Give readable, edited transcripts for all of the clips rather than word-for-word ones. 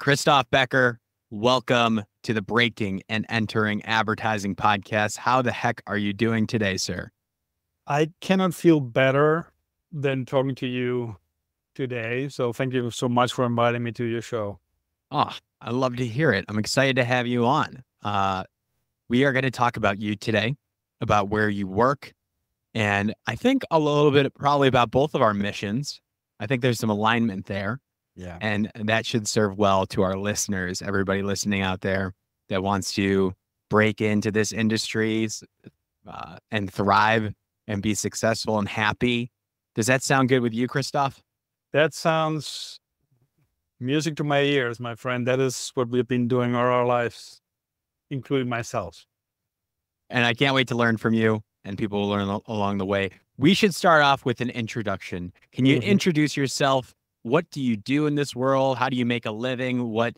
Christoph Becker, welcome to the Breaking and Entering Advertising podcast. How the heck are you doing today, sir? I cannot feel better than talking to you today. So thank you so much for inviting me to your show. Oh, I love to hear it. I'm excited to have you on. We are going to talk about you today, about where you work, and I think a little bit probably about both of our missions. I think there's some alignment there. Yeah. And that should serve well to our listeners, everybody listening out there that wants to break into this industry and thrive and be successful and happy. Does that sound good with you, Christoph? That sounds music to my ears, my friend. That is what we've been doing all our lives, including myself. And I can't wait to learn from you, and people will learn along the way. We should start off with an introduction. Can you introduce yourself? What do you do in this world? How do you make a living? What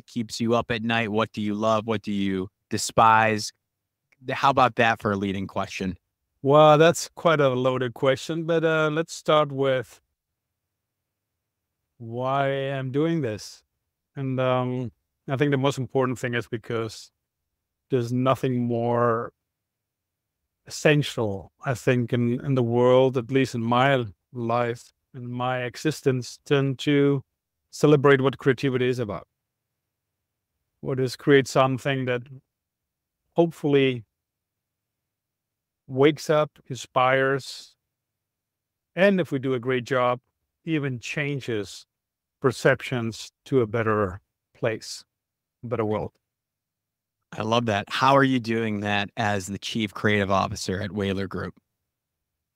keeps you up at night? What do you love? What do you despise? How about that for a leading question? Well, that's quite a loaded question, but let's start with why I'm doing this. And I think the most important thing is because there's nothing more essential, I think, in the world, at least in my life, in my existence, than to celebrate what creativity is about. What is create something that hopefully wakes up, inspires, and if we do a great job, even changes perceptions to a better place, a better world. I love that. How are you doing that as the Chief Creative Officer at Whalar Group?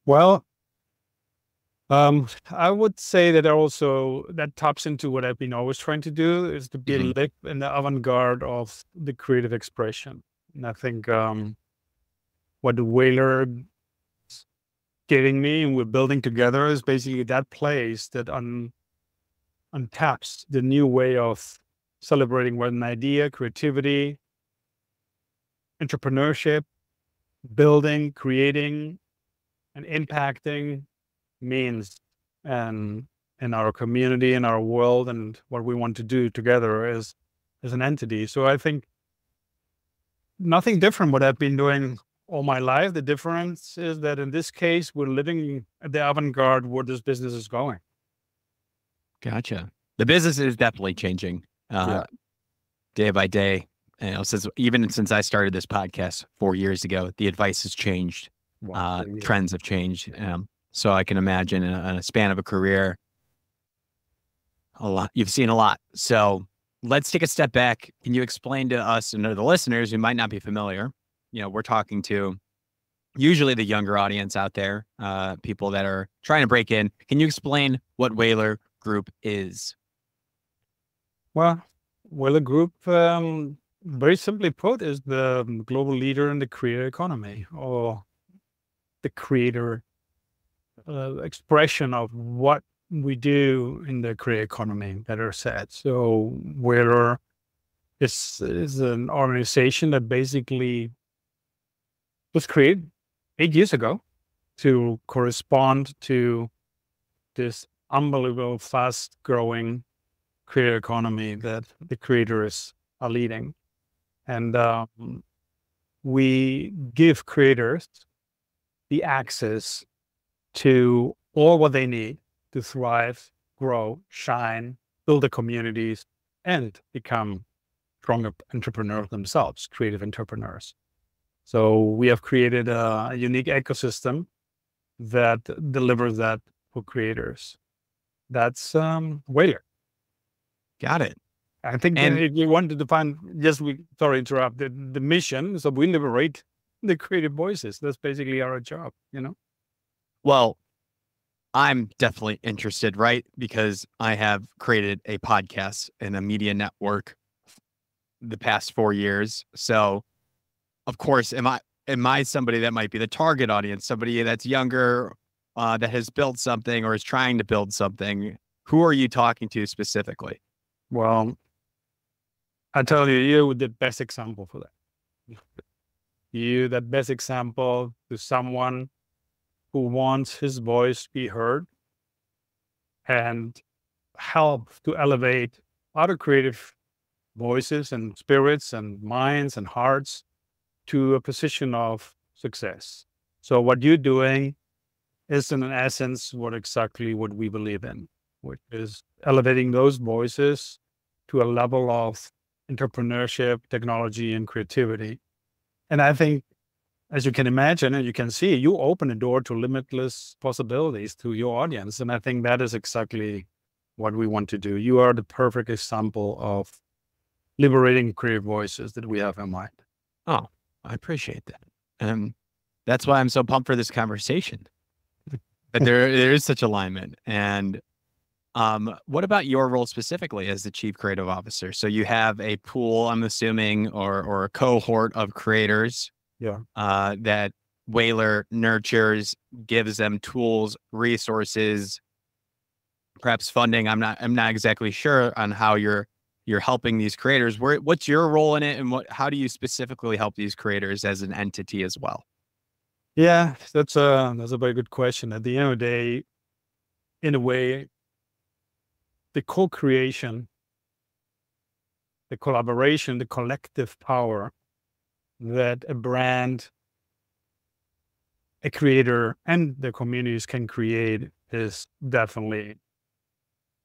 Well, I would say that also that taps into what I've been always trying to do, is to be in the avant-garde of the creative expression. And I think what the Whalar is giving me and we're building together is basically that place that untaps the new way of celebrating what an idea, creativity, entrepreneurship, building, creating, and impacting means in our community, in our world, and what we want to do together as an entity. So I think nothing different what I've been doing all my life. The difference is that in this case, we're living at the avant-garde where this business is going. Gotcha. The business is definitely changing day by day. You know, since I started this podcast 4 years ago, the advice has changed. Trends have changed. So I can imagine in a span of a career, you've seen a lot. So let's take a step back. Can you explain to us and to the listeners who might not be familiar? You know, we're talking to usually the younger audience out there, people that are trying to break in. Can you explain what Whalar Group is? Well, Whalar Group, very simply put, is the global leader in the creator economy, or the creator expression of what we do in the creator economy, better said. So Whalar is an organization that basically was created 8 years ago to correspond to this unbelievable, fast-growing creator economy that the creators are leading. And we give creators the access to all what they need to thrive, grow, shine, build their communities, and become stronger entrepreneurs themselves, creative entrepreneurs. So we have created a unique ecosystem that delivers that for creators. That's Whalar. Got it. I think if you want to define, sorry to interrupt, the mission, so we liberate the creative voices. That's basically our job, you know? Well, I'm definitely interested, right? Because I have created a podcast and a media network the past 4 years. So, of course, am I somebody that might be the target audience, somebody that's younger, that has built something or is trying to build something? Who are you talking to specifically? Well, I tell you, you're the best example for that. You're the best example to someone who wants his voice to be heard and help to elevate other creative voices and spirits and minds and hearts to a position of success. So what you're doing is in essence what we believe in, which is elevating those voices to a level of entrepreneurship, technology, and creativity. And I think, as you can imagine and you can see, you open a door to limitless possibilities to your audience. And I think that is exactly what we want to do. You are the perfect example of liberating creative voices that we have in mind. Oh, I appreciate that. And that's why I'm so pumped for this conversation. But there is such alignment. And what about your role specifically as the Chief Creative Officer? So you have a pool, I'm assuming, or a cohort of creators that Whalar nurtures, gives them tools, resources, perhaps funding. I'm not exactly sure on how you're helping these creators. What's your role in it, and how do you specifically help these creators as an entity as well? Yeah, that's a very good question. At the end of the day, in a way, the co-creation, the collaboration, the collective power that a brand, a creator, and the communities can create is definitely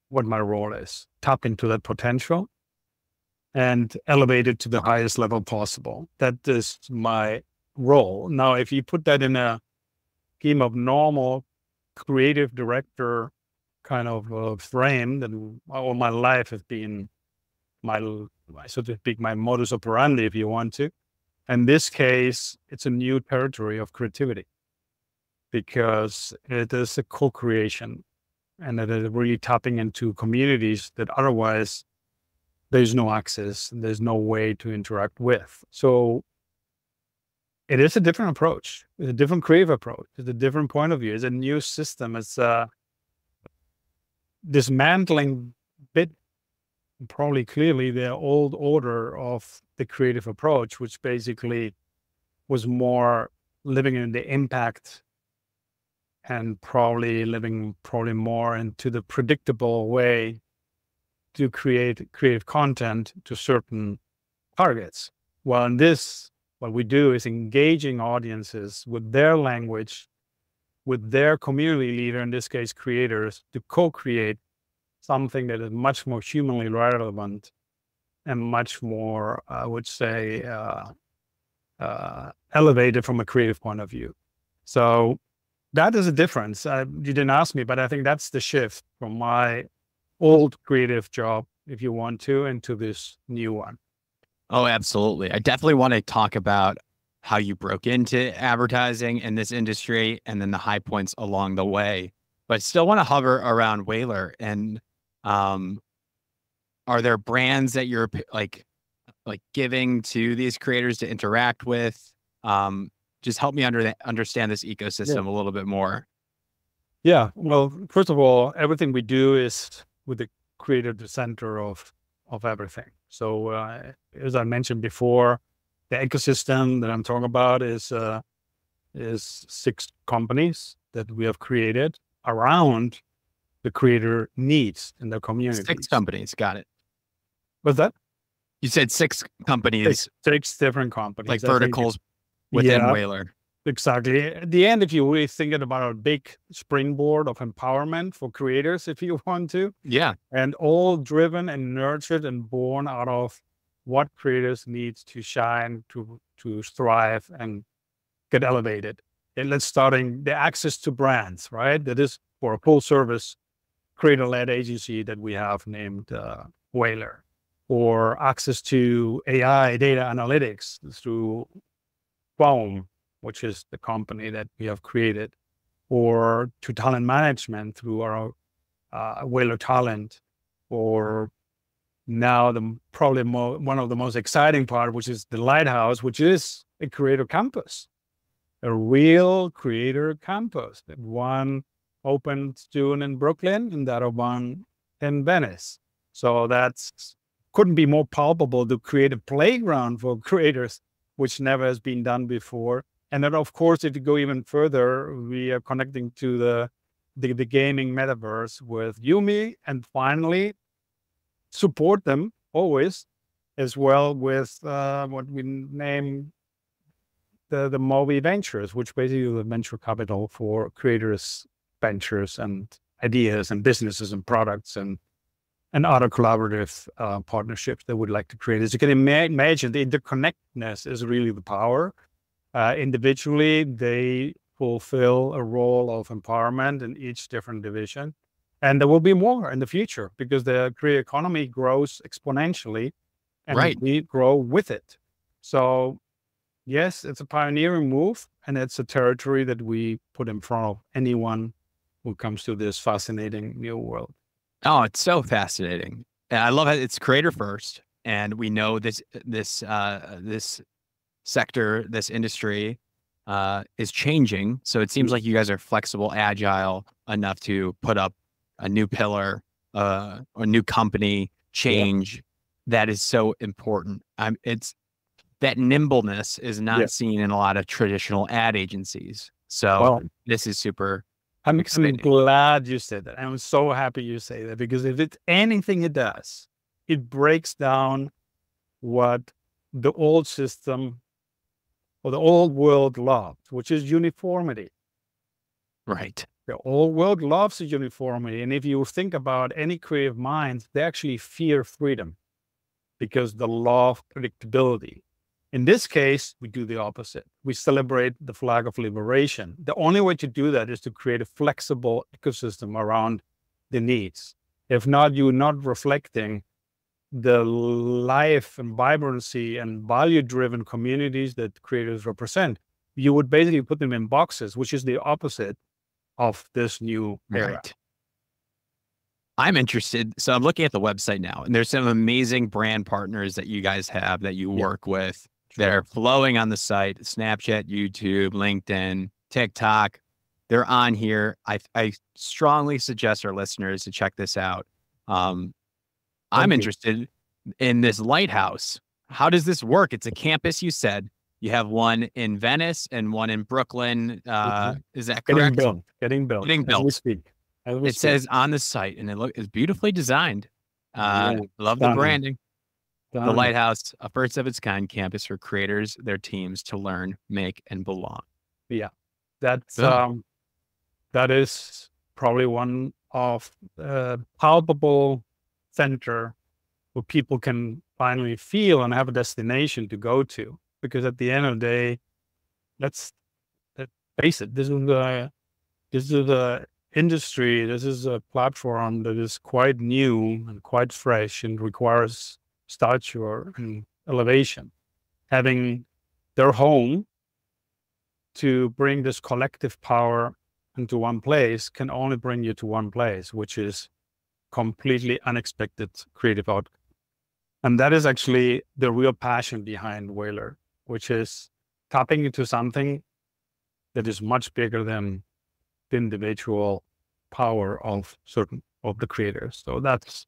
what my role is. Tap into that potential and elevate it to the highest level possible. That is my role. Now, if you put that in a scheme of normal creative director kind of frame, then all my life has been so to speak, my modus operandi, if you want to. In this case, it's a new territory of creativity because it is a co-creation and it is really tapping into communities that otherwise there's no access, there's no way to interact with. So it is a different approach. It's a different creative approach. It's a different point of view. It's a new system. It's dismantling bit, probably clearly, the old order of the creative approach, which basically was more living in the impact and probably living more into the predictable way to create creative content to certain targets. Well, in this, what we do is engaging audiences with their language, with their community leader, in this case, creators, to co-create something that is much more humanly relevant and much more, I would say, elevated from a creative point of view. So that is a difference. You didn't ask me, but I think that's the shift from my old creative job, if you want to, into this new one. Oh, absolutely. I definitely want to talk about how you broke into advertising in this industry and then the high points along the way. But I still want to hover around Whalar. And are there brands that you're like giving to these creators to interact with? Just help me understand this ecosystem a little bit more. Yeah. Well, first of all, everything we do is with the creator at the center of everything. So as I mentioned before, the ecosystem that I'm talking about is 6 companies that we have created around the creator needs in their community. 6 companies. Got it. What's that? You said 6 companies. 6 different companies. Like verticals within Whalar. Exactly. At the end, if you're really thinking about a big springboard of empowerment for creators, if you want to. Yeah. And all driven and nurtured and born out of what creators need to shine, to thrive and get elevated. And let's starting the access to brands, right? That is for a full service creator-led agency that we have named Whalar, or access to AI data analytics through Foam, which is the company that we have created, or to talent management through our Whalar Talent, or now probably one of the most exciting part, which is the Lighthouse, which is a creator campus, a real creator campus. One opened soon in Brooklyn and the other one in Venice. So that's couldn't be more palpable to create a playground for creators, which never has been done before. And then, of course, if you go even further, we are connecting to the gaming metaverse with Yumi. And finally, support them always, as well with what we name the Movi Ventures, which basically is the venture capital for creators, ventures, and ideas, and businesses, and products, and other collaborative partnerships they would like to create. As you can imagine, the interconnectedness is really the power. Individually, they fulfill a role of empowerment in each different division. And there will be more in the future because the creator economy grows exponentially, and we grow with it. So yes, it's a pioneering move, and it's a territory that we put in front of anyone who comes to this fascinating new world. Oh, it's so fascinating. And I love it. It's creator first. And we know this sector, this industry is changing. So it seems like you guys are flexible, agile enough to put up a new pillar, a new company change. That is so important. It's that nimbleness is not seen in a lot of traditional ad agencies. So this is super I'm glad you said that. I'm so happy you say that, because if it's anything it does, it breaks down what the old system or the old world loved, which is uniformity. Right. The old world loves uniformity. And if you think about any creative minds, they actually fear freedom because they love predictability. In this case, we do the opposite. We celebrate the flag of liberation. The only way to do that is to create a flexible ecosystem around the needs. If not, you're not reflecting the life and vibrancy and value-driven communities that creators represent. You would basically put them in boxes, which is the opposite of this new era. Right. I'm interested. So I'm looking at the website now, and there's some amazing brand partners that you guys have that you work with. They're flowing on the site: Snapchat, YouTube, LinkedIn, TikTok. They're on here. I strongly suggest our listeners to check this out. I'm interested in this Lighthouse. How does this work? It's a campus, you said. You have one in Venice and one in Brooklyn. Is that correct? Getting built. As we speak. It says on the site, and it's beautifully designed. Love the branding. The Lighthouse, a first of its kind campus for creators, their teams to learn, make, and belong. Yeah, that's that is probably one of palpable center where people can finally feel and have a destination to go to. Because at the end of the day, let's face it, this is a industry, this is a platform that is quite new and quite fresh and requires stature and elevation. Having their home to bring this collective power into one place can only bring you to one place, which is completely unexpected creative outcome. And that is actually the real passion behind Whalar, which is tapping into something that is much bigger than the individual power of certain of the creators. So that's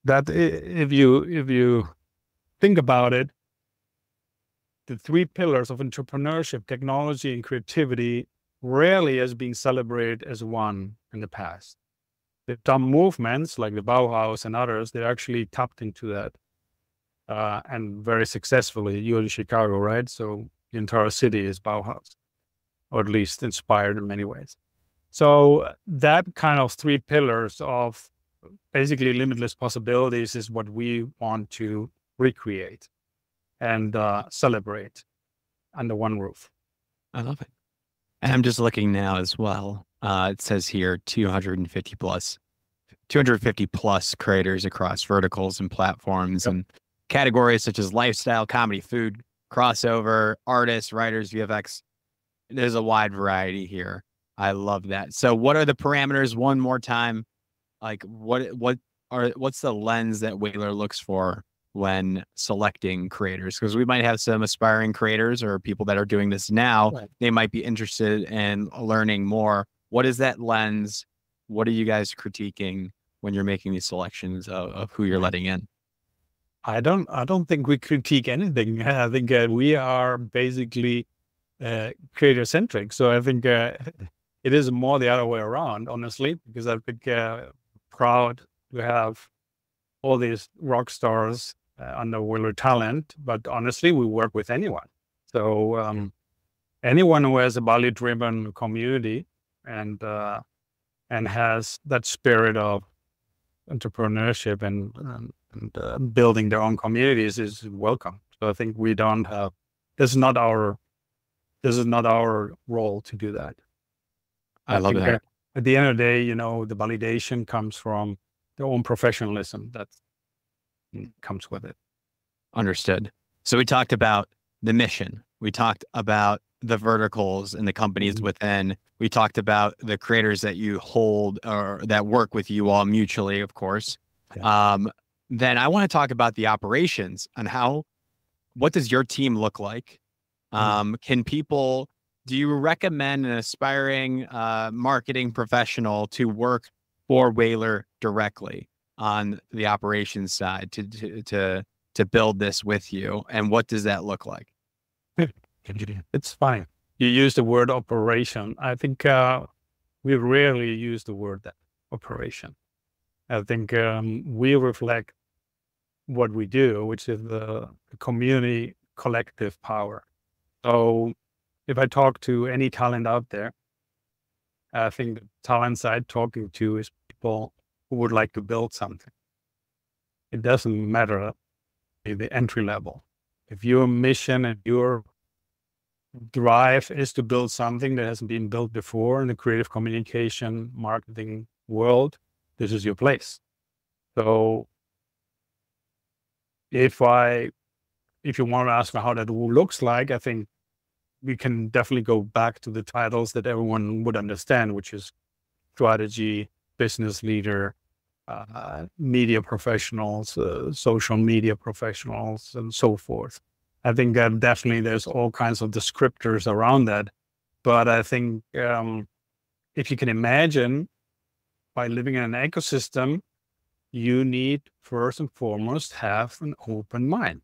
that. If you think about it, the three pillars of entrepreneurship, technology, and creativity rarely has been celebrated as one in the past. They've done movements like the Bauhaus and others. They actually tapped into that and very successfully. You're in Chicago, right? So the entire city is Bauhaus, or at least inspired in many ways. So that kind of three pillars of basically limitless possibilities is what we want to recreate and celebrate under one roof. I love it. And I'm just looking now as well. It says here 250 plus creators across verticals and platforms and categories such as lifestyle, comedy, food, crossover, artists, writers, VFX. There's a wide variety here. I love that. So what are the parameters one more time? Like what's the lens that Whalar looks for when selecting creators? Because we might have some aspiring creators or people that are doing this now. Right. They might be interested in learning more. What is that lens? What are you guys critiquing when you're making these selections of who you're letting in? I don't think we critique anything. I think we are basically creator centric. So I think it is more the other way around, honestly, because I think proud to have all these rock stars under Whalar Talent, but honestly, we work with anyone. So anyone who has a value-driven community and has that spirit of entrepreneurship and building their own communities is welcome. So I think we don't have, this is not our role to do that. I love think that. At the end of the day, the validation comes from their own professionalism that comes with it. Understood. So we talked about the mission. We talked about the verticals and the companies within. We talked about the creators that you hold or that work with you all mutually, of course. Yeah. Then I want to talk about the operations and what does your team look like? Do you recommend an aspiring marketing professional to work for Whalar directly on the operations side to build this with you? And what does that look like? It's funny. You use the word operation. I think we rarely use the word operation. I think we reflect what we do, which is the community collective power. So if I talk to any talent out there, I think the talent side talking to is people who would like to build something. It doesn't matter the entry level. If your mission and your drive is to build something that hasn't been built before in the creative communication marketing world, this is your place. So if you want to ask me how that looks like, I think we can definitely go back to the titles that everyone would understand, which is strategy, business leader, media professionals, social media professionals, and so forth. I think that definitely there's all kinds of descriptors around that. But I think if you can imagine, by living in an ecosystem, you need first and foremost have an open mind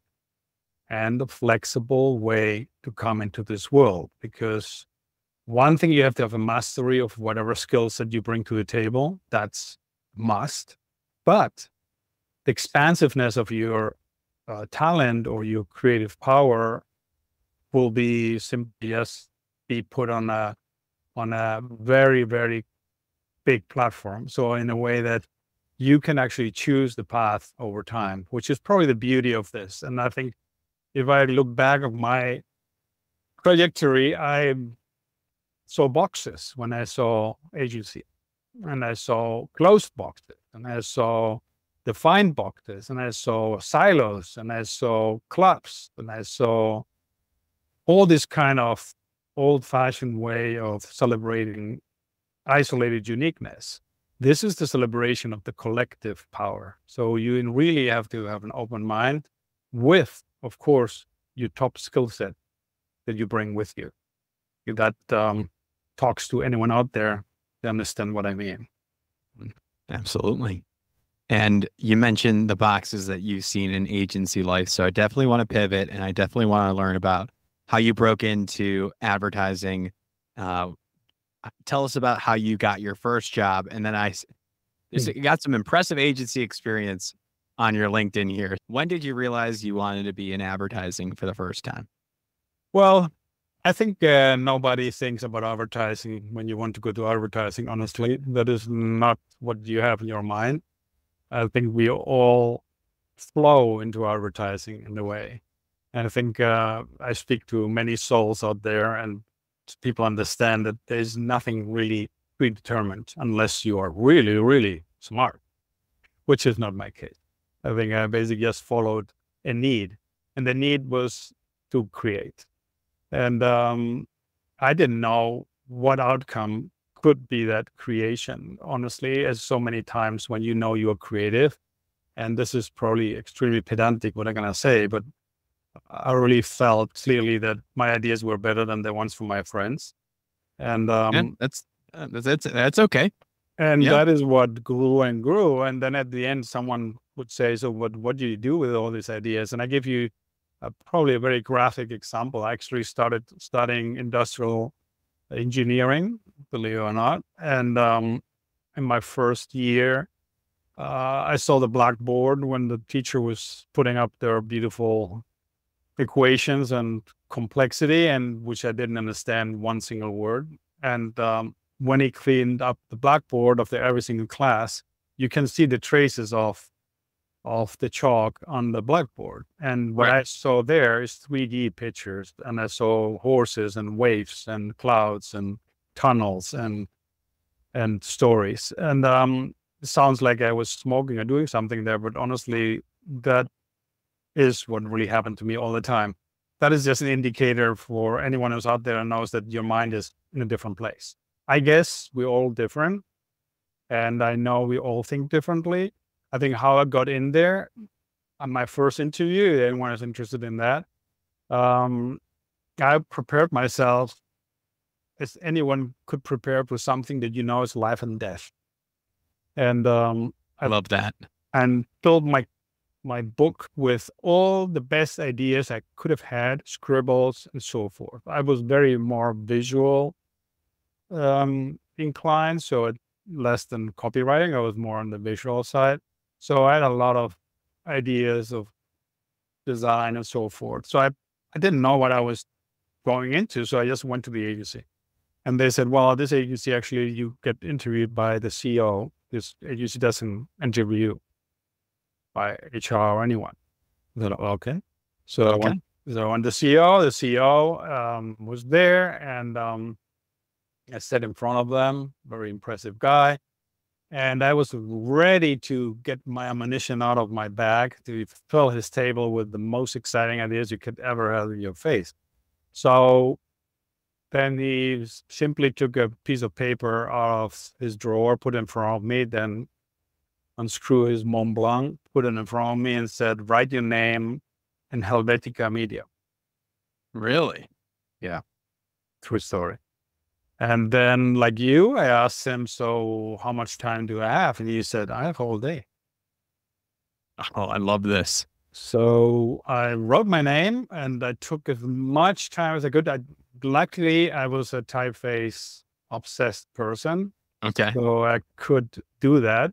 and a flexible way to come into this world. Because one thing, you have to have a mastery of whatever skills that you bring to the table. That's must. But the expansiveness of your talent or your creative power will be simply just be put on a very, very big platform. So in a way that you can actually choose the path over time, which is probably the beauty of this. And I think if I look back of my trajectory, I saw boxes when I saw agency, and I saw closed boxes, and I saw defined boxes, and I saw silos, and I saw clubs, and I saw all this kind of old-fashioned way of celebrating isolated uniqueness. This is the celebration of the collective power. So you really have to have an open mind with, of course, your top skill set that you bring with you. If that talks to anyone out there, they understand what I mean. Absolutely. And you mentioned the boxes that you've seen in agency life. So I definitely want to pivot, and I definitely want to learn about how you broke into advertising. Tell us about how you got your first job. And then you got some impressive agency experience on your LinkedIn here. When did you realize you wanted to be in advertising for the first time? Well, I think nobody thinks about advertising when you want to go to advertising, honestly. That is not what you have in your mind. I think we all flow into advertising in a way. And I think I speak to many souls out there, and people understand that there's nothing really predetermined unless you are really, really smart, which is not my case. I think I basically just followed a need, and the need was to create. And I didn't know what outcome could be that creation, honestly, as so many times when you know you're creative. And this is probably extremely pedantic, what I'm going to say, but I really felt clearly that my ideas were better than the ones from my friends. And that's okay. And that is what grew and grew. And then at the end, someone would say, so what do you do with all these ideas? And I give you probably a very graphic example. I actually started studying industrial engineering, believe it or not. And in my first year, I saw the blackboard when the teacher was putting up their beautiful equations and complexity, and which I didn't understand one single word. And when he cleaned up the blackboard of every single class, you can see the traces of the chalk on the blackboard. And what I saw there is 3D pictures, and I saw horses and waves and clouds and tunnels and stories. And it sounds like I was smoking or doing something there, but honestly, that is what really happened to me all the time. That is just an indicator for anyone who's out there and knows that your mind is in a different place. I guess we're all different, and I know we all think differently. I think how I got in there on my first interview, anyone is interested in that, I prepared myself as anyone could prepare for something that is life and death. And I love that. And filled my book with all the best ideas I could have had, scribbles and so forth. I was very more visual inclined, so less than copywriting. I was more on the visual side. So I had a lot of ideas of design and so forth. So I didn't know what I was going into. So I just went to the agency. And they said, well, this agency, actually, you get interviewed by the CEO. This agency doesn't interview by HR or anyone. I said, okay. So I went to the CEO. The CEO was there, and I sat in front of them, very impressive guy. And I was ready to get my ammunition out of my bag to fill his table with the most exciting ideas you could ever have in your face. So then he simply took a piece of paper out of his drawer, put it in front of me, then unscrew his Mont Blanc, put it in front of me and said, write your name in Helvetica Media. Really? Yeah. True story. And then, like you, I asked him, so how much time do I have? And he said, I have all day. Oh, I love this. So I wrote my name and I took as much time as I could. Luckily, I was a typeface obsessed person. Okay. So I could do that.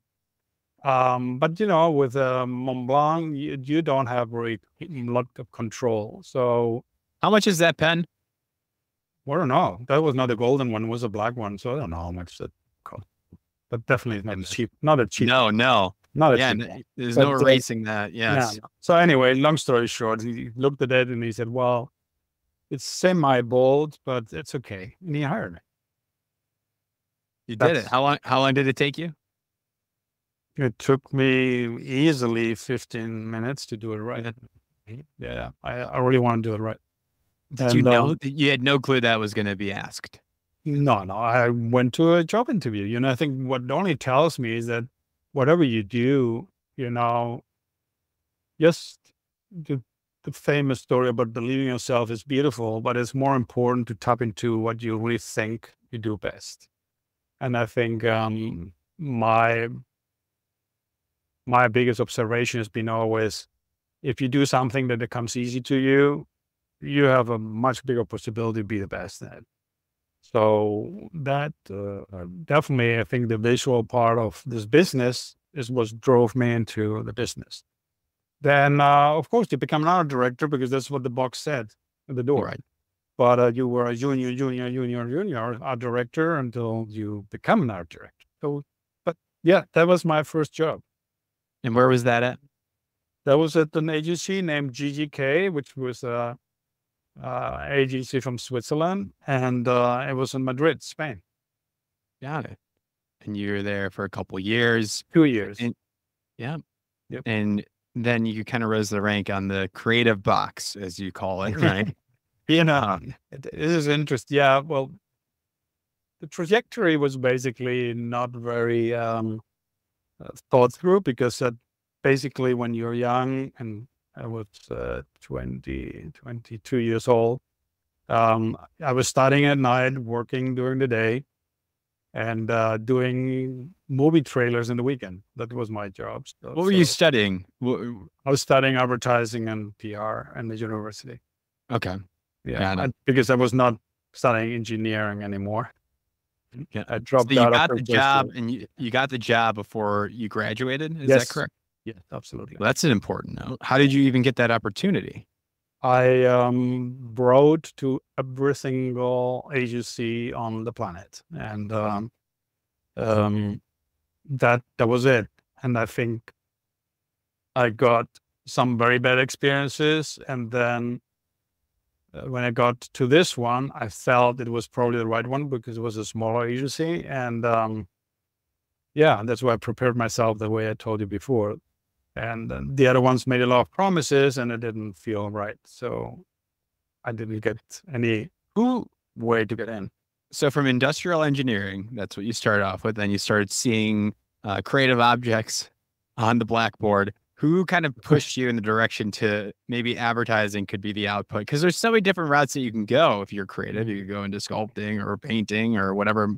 But with Mont Blanc, you don't have really a lot of control. So how much is that pen? I don't know. That was not a golden one; it was a black one. So I don't know how much that cost. But definitely not cheap. Not a cheap. No, not a cheap. There's no erasing that. Yes. Yeah. So anyway, long story short, he looked at it and he said, "Well, it's semi-bold, but it's okay." And he hired me. You did it. How long did it take you? It took me easily 15 minutes to do it right. Yeah, I really want to do it right. Did you know you had no clue that was going to be asked? No. I went to a job interview. I think what only tells me is that whatever you do, just the famous story about believing in yourself is beautiful, but it's more important to tap into what you really think you do best. And I think my biggest observation has been always, if you do something that becomes easy to you, you have a much bigger possibility to be the best at it. So that definitely, I think the visual part of this business is what drove me into the business. Then, of course, you become an art director because that's what the box said at the door. Right. But you were a junior art director until you become an art director. So, but yeah, that was my first job. And where was that at? That was at an agency named GGK, which was a agency from Switzerland, and it was in Madrid, Spain. Got it. And you were there for a couple of years. 2 years. Yeah. Yep. And then you kind of rose the rank on the creative box, as you call it, right? It is interesting. Yeah. Well, the trajectory was basically not very thought through, because basically when you're young, and I was 22 years old, I was studying at night, working during the day, and doing movie trailers in the weekend. That was my job. What were you studying? I was studying advertising and PR at the university. Okay. Yeah, because I was not studying engineering anymore. Yeah. I So dropped you out got after the first job year. and you got the job before you graduated. Is that Yes. correct? Yes, absolutely. Well, that's an important note. How did you even get that opportunity? I wrote to every single agency on the planet, and um, that was it. And I think I got some very bad experiences, and then when I got to this one, I felt it was probably the right one because it was a smaller agency, and yeah, that's why I prepared myself the way I told you before. And the other ones made a lot of promises, and it didn't feel right, so I didn't get any Who way to get in. So from industrial engineering, that's what you started off with, and you started seeing creative objects on the blackboard. Who kind of pushed you in the direction to maybe advertising could be the output? Because there's so many different routes that you can go if you're creative. You could go into sculpting or painting or whatever,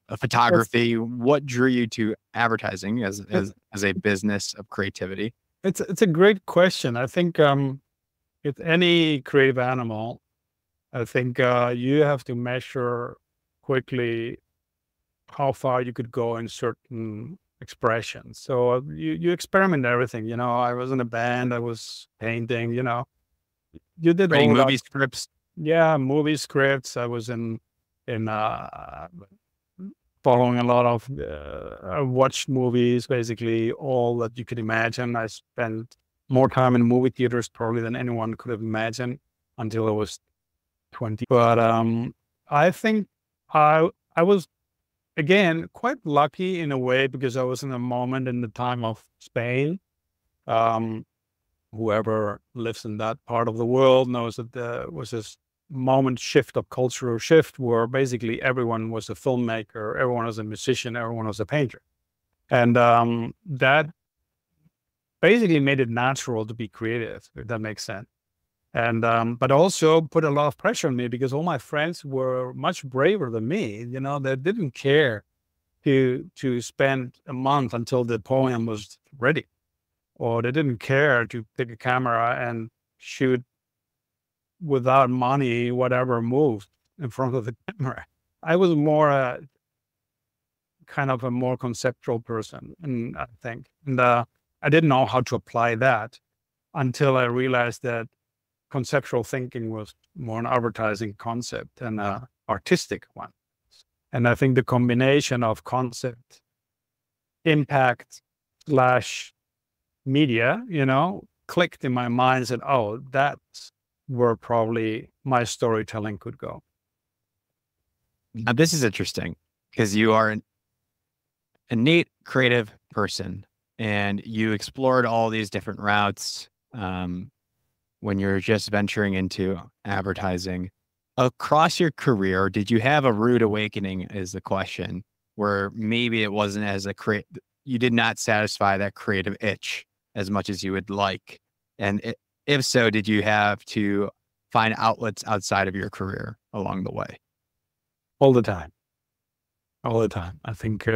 It's photography. What drew you to advertising as a business of creativity? it's a great question. I think with any creative animal, I think you have to measure quickly how far you could go in certain expressions. So you experiment everything. I was in a band, I was painting. You did Writing all that. movie scripts. Yeah, movie scripts. I was in following a lot of I watched movies, basically all that you could imagine. I spent more time in movie theaters probably than anyone could have imagined until I was 20. But I think I was again quite lucky in a way because I was in a moment in the time of Spain. Um, Whoever lives in that part of the world knows that there was this moment shift of cultural shift where basically everyone was a filmmaker, everyone was a musician, everyone was a painter. And that basically made it natural to be creative, if that makes sense. And but also put a lot of pressure on me because all my friends were much braver than me. They didn't care to spend a month until the poem was ready, or they didn't care to pick a camera and shoot without money whatever moved in front of the camera. I was more kind of a more conceptual person, and I think, and I didn't know how to apply that until I realized that conceptual thinking was more an advertising concept and an artistic one. And I think the combination of concept, impact slash media, clicked in my mind and said, oh, that's where probably my storytelling could go. Now, this is interesting because you are an innate creative person and you explored all these different routes when you're just venturing into advertising. Across your career, did you have a rude awakening is the question, where maybe it wasn't you did not satisfy that creative itch as much as you would like? And if so, did you have to find outlets outside of your career along the way? All the time. I think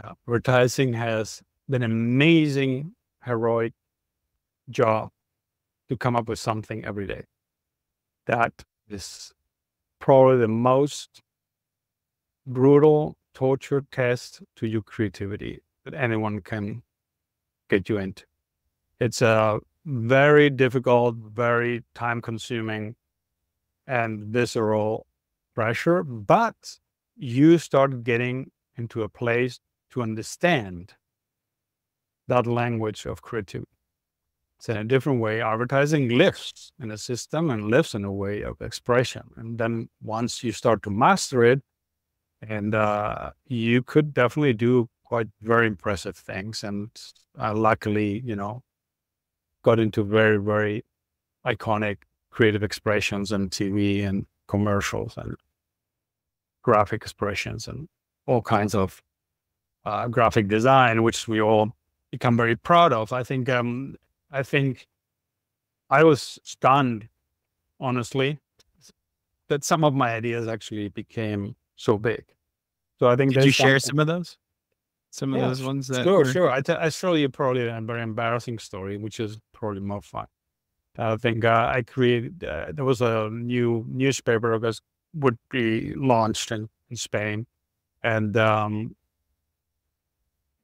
advertising has been an amazing, heroic job to come up with something every day. That is probably the most brutal torture test to your creativity that anyone can get you into. It's a very difficult, very time consuming and visceral pressure, but you start getting into a place to understand that language of creativity. It's in a different way. Advertising lives in a system and lives in a way of expression. And then once you start to master it, and you could definitely do quite very impressive things. And luckily, got into very, very iconic creative expressions on TV and commercials and graphic expressions and all kinds of graphic design, which we all become very proud of. I think I was stunned, honestly, that some of my ideas actually became so big. So I think Did you share some of those? Some of those ones that Sure. I show you probably a very embarrassing story, which is probably more fun. I think I created, there was a new newspaper that would be launched in in Spain. And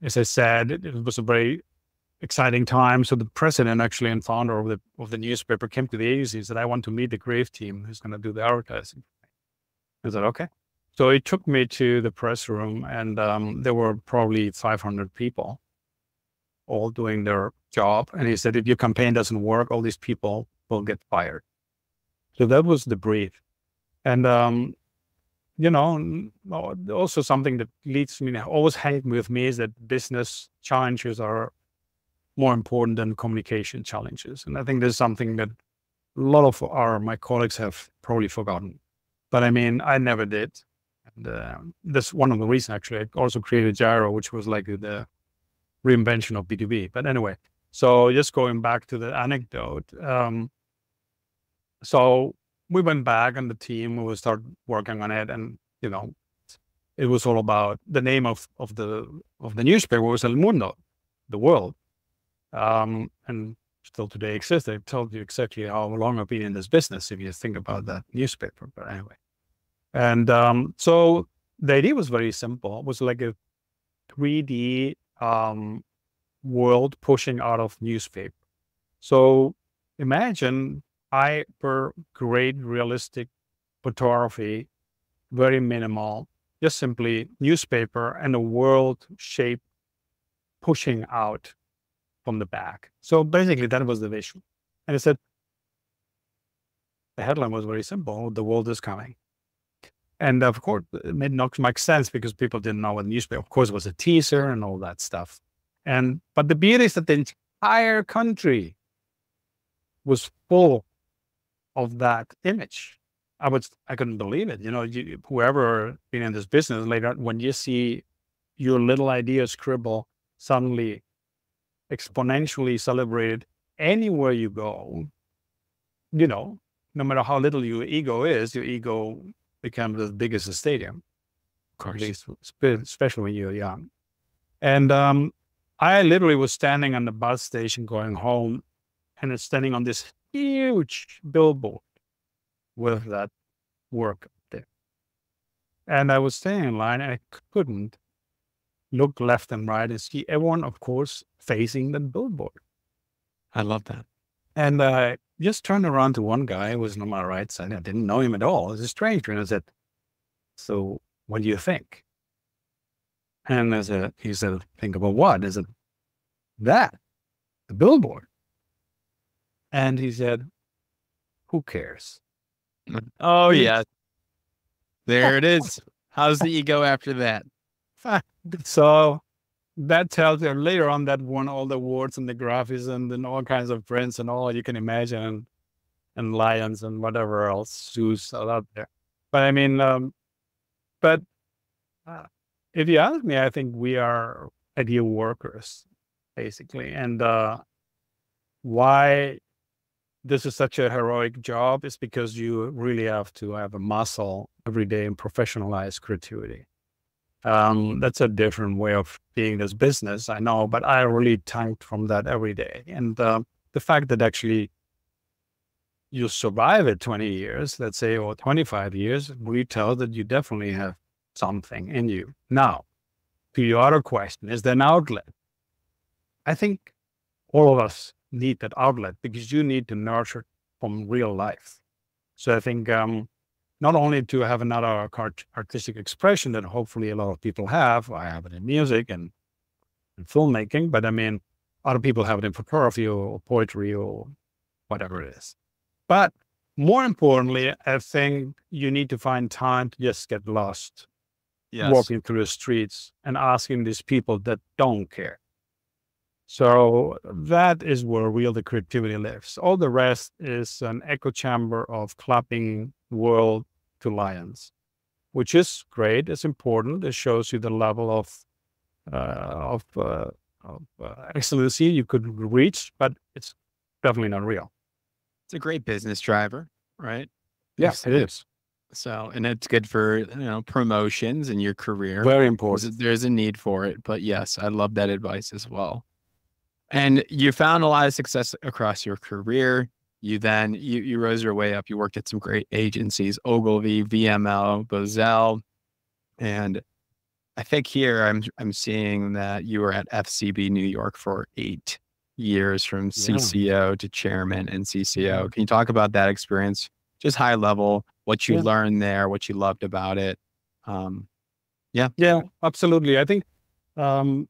as I said, it was a very exciting time. So the president actually and founder of the newspaper came to the agency and said, I want to meet the creative team who's going to do the advertising. I said, okay. So he took me to the press room, and there were probably 500 people all doing their job. And he said, if your campaign doesn't work, all these people will get fired. So that was the brief. And, you know, also something that leads me, always hang with me, is that business challenges are more important than communication challenges. And I think there's something that a lot of my colleagues have probably forgotten. But I mean, I never did. And that's one of the reasons, actually. I also created Gyro, which was like the reinvention of B2B. But anyway, so just going back to the anecdote. So we went back and the team, we started working on it. And, you know, it was all about the name of the newspaper was El Mundo, the world. And still today exists. I told you exactly how long I've been in this business, if you think about that newspaper. But anyway. And so the idea was very simple. It was like a 3D world pushing out of newspaper. So imagine hyper great realistic photography, very minimal, just simply newspaper and a world shape pushing out from the back. So basically that was the vision. And I said, the headline was very simple: the world is coming. And of course, it made not much sense because people didn't know what the newspaper, of course, it was a teaser and all that stuff. But the beauty is that the entire country was full of that image. I couldn't believe it. You know, whoever been in this business later, when you see your little idea scribble suddenly exponentially celebrated anywhere you go, you know, no matter how little your ego is, your ego becomes as big as a stadium, of course, especially when you're young. And I literally was standing on the bus station going home, and it's standing on this huge billboard with that work up there. And I was standing in line, and I couldn't look left and right and see everyone, of course, facing the billboard. I love that. And I just turned around to one guy who was on my right side. I didn't know him at all. It was a stranger. And I said, so what do you think? And he said, think about what? I said, that, the billboard. And he said, who cares? Oh, yeah. There it is. How's the ego after that? So that tells you later on that won all the awards and the graphics and all kinds of prints and all you can imagine, and lions and whatever else, zoos are out there. But I mean, if you ask me, I think we are ideal workers, basically. And why this is such a heroic job is because you really have to have a muscle every day and professionalize creativity. That's a different way of being this business, I know, but I really tanked from that every day. And the fact that actually you survive it 20 years, let's say, or 25 years, we tell that you definitely have something in you. Now, to your other question, is there an outlet? I think all of us need that outlet because you need to nurture from real life. So I think not only to have another artistic expression that hopefully a lot of people have, I have it in music and filmmaking, but I mean, other people have it in photography or poetry or whatever it is. But more importantly, I think you need to find time to just get lost, walking through the streets and asking these people that don't care. So that is where real the creativity lives. All the rest is an echo chamber of clapping world to lions, which is great. It's important. It shows you the level of excellency you could reach, but it's definitely not real. It's a great business driver, right? Yes, it is. So, and it's good for, promotions in your career. Very important. There's a need for it, but yes, I love that advice as well. And you found a lot of success across your career. You then, you rose your way up. You worked at some great agencies, Ogilvy, VML, Bozell. And I think here I'm seeing that you were at FCB New York for 8 years from Yeah. CCO to chairman and CCO. Mhm. Can you talk about that experience? Just high level, what you Yeah. learned there, what you loved about it. Um, yeah. Yeah, absolutely. I think, um,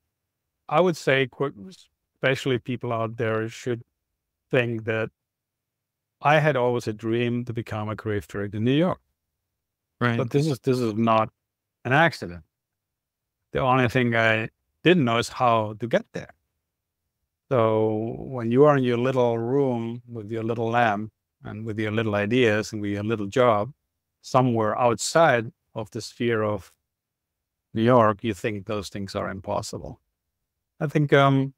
I would say, especially people out there should think that I had always a dream to become a creative director in New York, Right. but this is not an accident. The only thing I didn't know is how to get there. So when you are in your little room with your little lamp and with your little ideas and with your little job somewhere outside of the sphere of New York, you think those things are impossible. I think I'm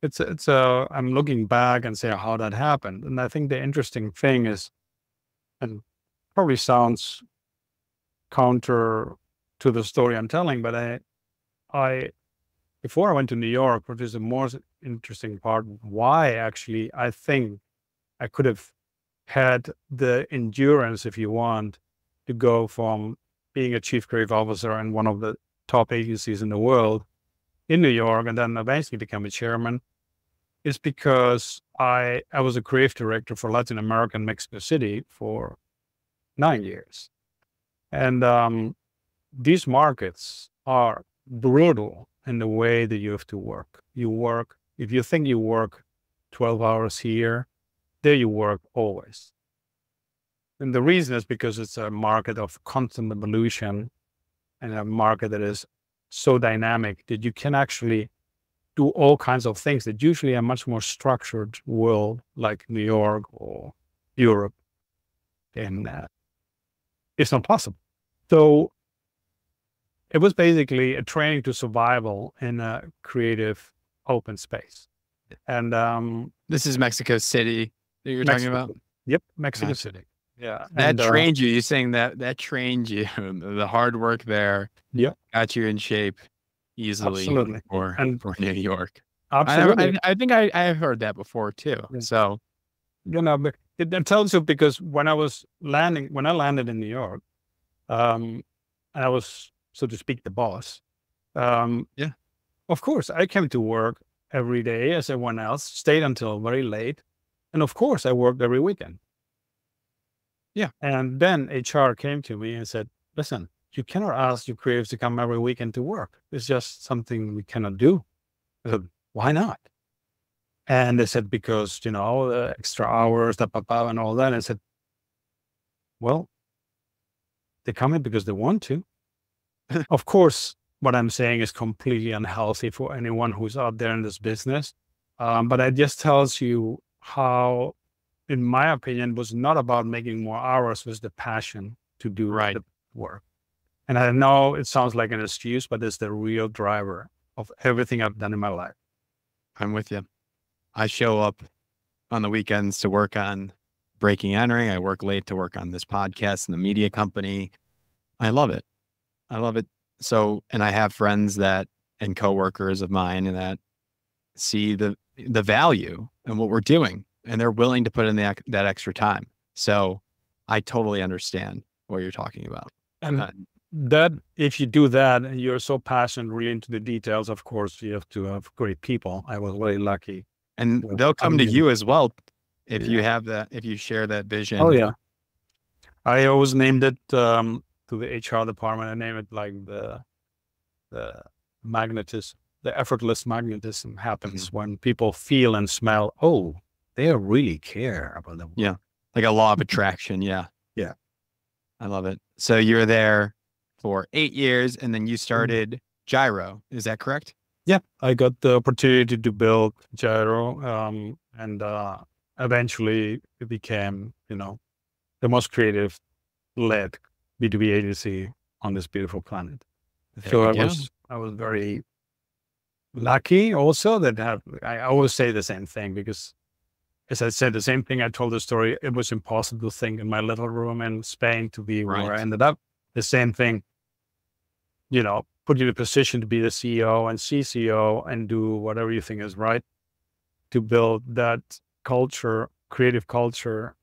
looking back and say how that happened. And I think the interesting thing is, and probably sounds counter to the story I'm telling, but I before I went to New York, which is the more interesting part, why actually I think I could have had the endurance, if you want, to go from being a chief creative officer in one of the top agencies in the world in New York and then eventually become a chairman, is because I was a creative director for Latin America in Mexico City for 9 years. And these markets are brutal in the way that you have to work. You work, if you think you work 12 hours here, there you work always. And the reason is because it's a market of constant evolution and a market that is so dynamic that you can actually do all kinds of things that usually a much more structured world like New York or Europe, and it's not possible. So it was basically a training to survival in a creative open space. And This is Mexico City that you're talking Mexico about? City. Yep, Mexico Gotcha. City. Yeah. That And trained you. You're saying that trained you. The hard work there yeah, got you in shape easily absolutely. And for New York. absolutely. I think I have heard that before too. Yeah. So But that tells you because when I landed in New York, and I was, so to speak, the boss. Um, yeah, of course, I came to work every day as everyone else, stayed until very late. And of course, I worked every weekend. yeah, And then HR came to me and said, listen, you cannot ask your creatives to come every weekend to work. It's just something we cannot do. I said, why not? And they said, because, the extra hours, and all that. And I said, well, they come in because they want to. Of course, what I'm saying is completely unhealthy for anyone who's out there in this business. But it just tells you how, in my opinion, was not about making more hours, was the passion to do right. the work. And I know it sounds like an excuse, but it's the real driver of everything I've done in my life. I'm with you. I show up on the weekends to work on Breaking Entering. I work late to work on this podcast and the media company. I love it. I love it. So, and I have friends and coworkers of mine that see the value in what we're doing, and they're willing to put in that extra time. So I totally understand what you're talking about. And that, if you do that and you're so passionate, really into the details, of course, you have to have great people. I was really lucky. And with they'll come to community. you as well if Yeah. you have that, if you share that vision. Oh yeah. I always named it to the HR department. I name it like the magnetism, the effortless magnetism happens when people feel and smell, oh, they really care about them. Yeah. Like a law of attraction. Yeah. Yeah. I love it. So you're there for 8 years and then you started Gyro. Is that correct? Yeah. I got the opportunity to build Gyro. And eventually it became, the most creative led B2B agency on this beautiful planet. So I was very lucky also that I always say the same thing because, as I said, the same thing I told the story, it was impossible to think in my little room in Spain to be where I ended up. The same thing, put you in a position to be the CEO and CCO and do whatever you think is right to build that culture, creative culture,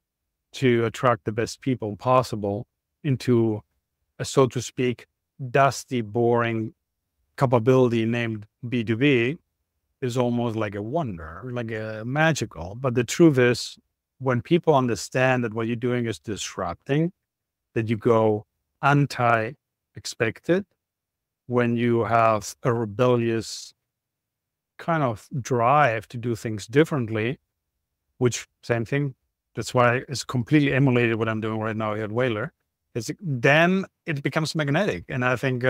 to attract the best people possible into a, so to speak, dusty, boring capability named B2B is almost like a wonder, like a magical. But the truth is, when people understand that what you're doing is disrupting, that you go anti-expected, when you have a rebellious kind of drive to do things differently, which same thing, that's why it's completely emulated what I'm doing right now here at Whalar, then it becomes magnetic. And I think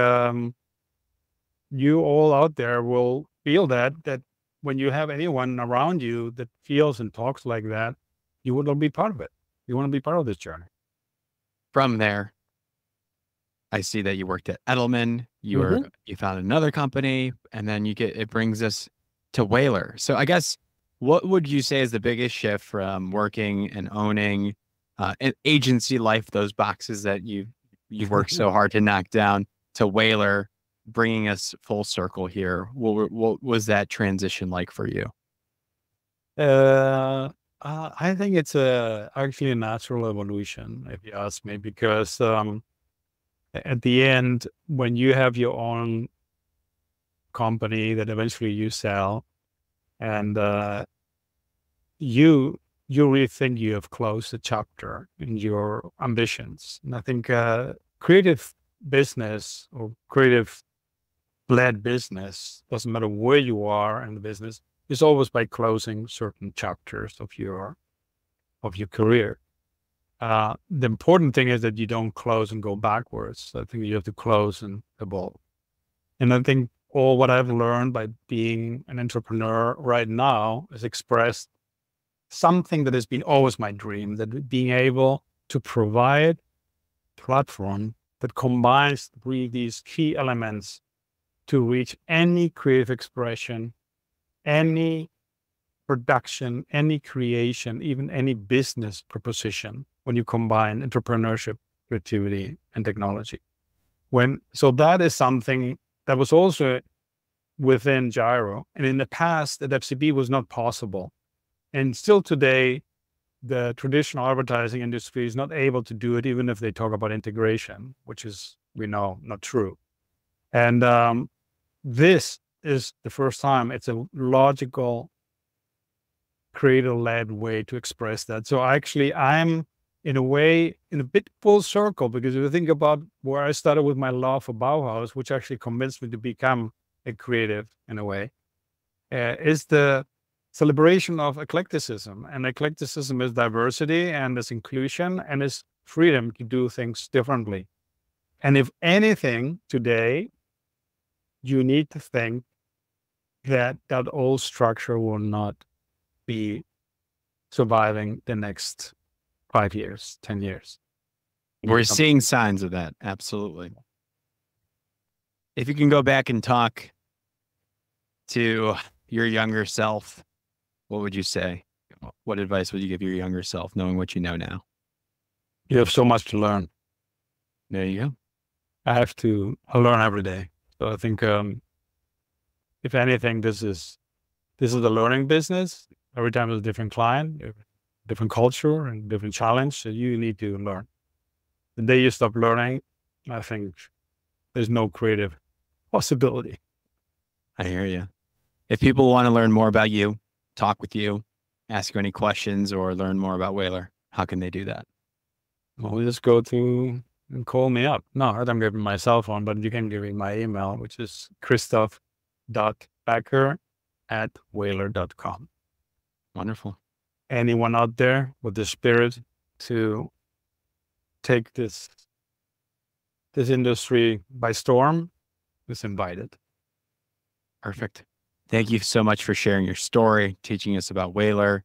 you all out there will feel that when you have anyone around you that feels and talks like that, you want to be part of it. You want to be part of this journey. From there, I see that you worked at Edelman, you found another company, and then it brings us to Whalar. So I guess, what would you say is the biggest shift from working and owning an agency life, those boxes that you've worked so hard to knock down, to Whalar, bringing us full circle here? What was that transition like for you? I think it's actually a natural evolution, if you ask me, because at the end, when you have your own company that eventually you sell, and you really think you have closed a chapter in your ambitions. And I think creative business or creative-led business, doesn't matter where you are in the business, is always by closing certain chapters of your career. The important thing is that you don't close and go backwards. I think you have to close and evolve. And I think all what I've learned by being an entrepreneur right now is expressed something that has been always my dream, that being able to provide a platform that combines these key elements to reach any creative expression, any production, any creation, even any business proposition, when you combine entrepreneurship, creativity, and technology. So that is something that was also within Gyro. And in the past, at FCB was not possible. And still today, the traditional advertising industry is not able to do it, even if they talk about integration, which is, we know, not true. And this is the first time it's a logical, creator-led way to express that. So actually, I'm in a way, in a bit full circle, because if you think about where I started with my love for Bauhaus, which actually convinced me to become a creative in a way, is the celebration of eclecticism. And eclecticism is diversity, and is inclusion, and is freedom to do things differently. And if anything today, you need to think that old structure will not be surviving the next 5 years, 10 years. We're seeing signs of that. Absolutely. If you can go back and talk to your younger self, what would you say? What advice would you give your younger self, knowing what you know now? You have so much to learn. There you go. I learn every day. So I think, if anything, this is a learning business. Every time there's a different client, different culture, and different challenge, so you need to learn. The day you stop learning, I think there's no creative possibility. I hear you. If people want to learn more about you, talk with you, ask you any questions, or learn more about Whalar, how can they do that? Well, just go to and call me up. No, I don't give my cell phone, but you can give me my email, which is christoph.becker@whalar.com. Wonderful. Anyone out there with the spirit to take this industry by storm is invited. Perfect. Thank you so much for sharing your story, teaching us about Whalar.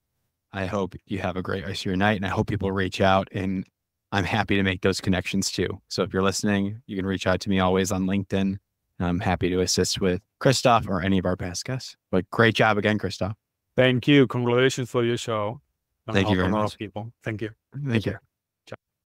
I hope you have a great rest of your night, and I hope people reach out, and I'm happy to make those connections too. So if you're listening, you can reach out to me always on LinkedIn. I'm happy to assist with Christoph or any of our past guests. But great job again, Christoph. Thank you. Congratulations for your show. Thank you very much. People. Thank you. Thank you.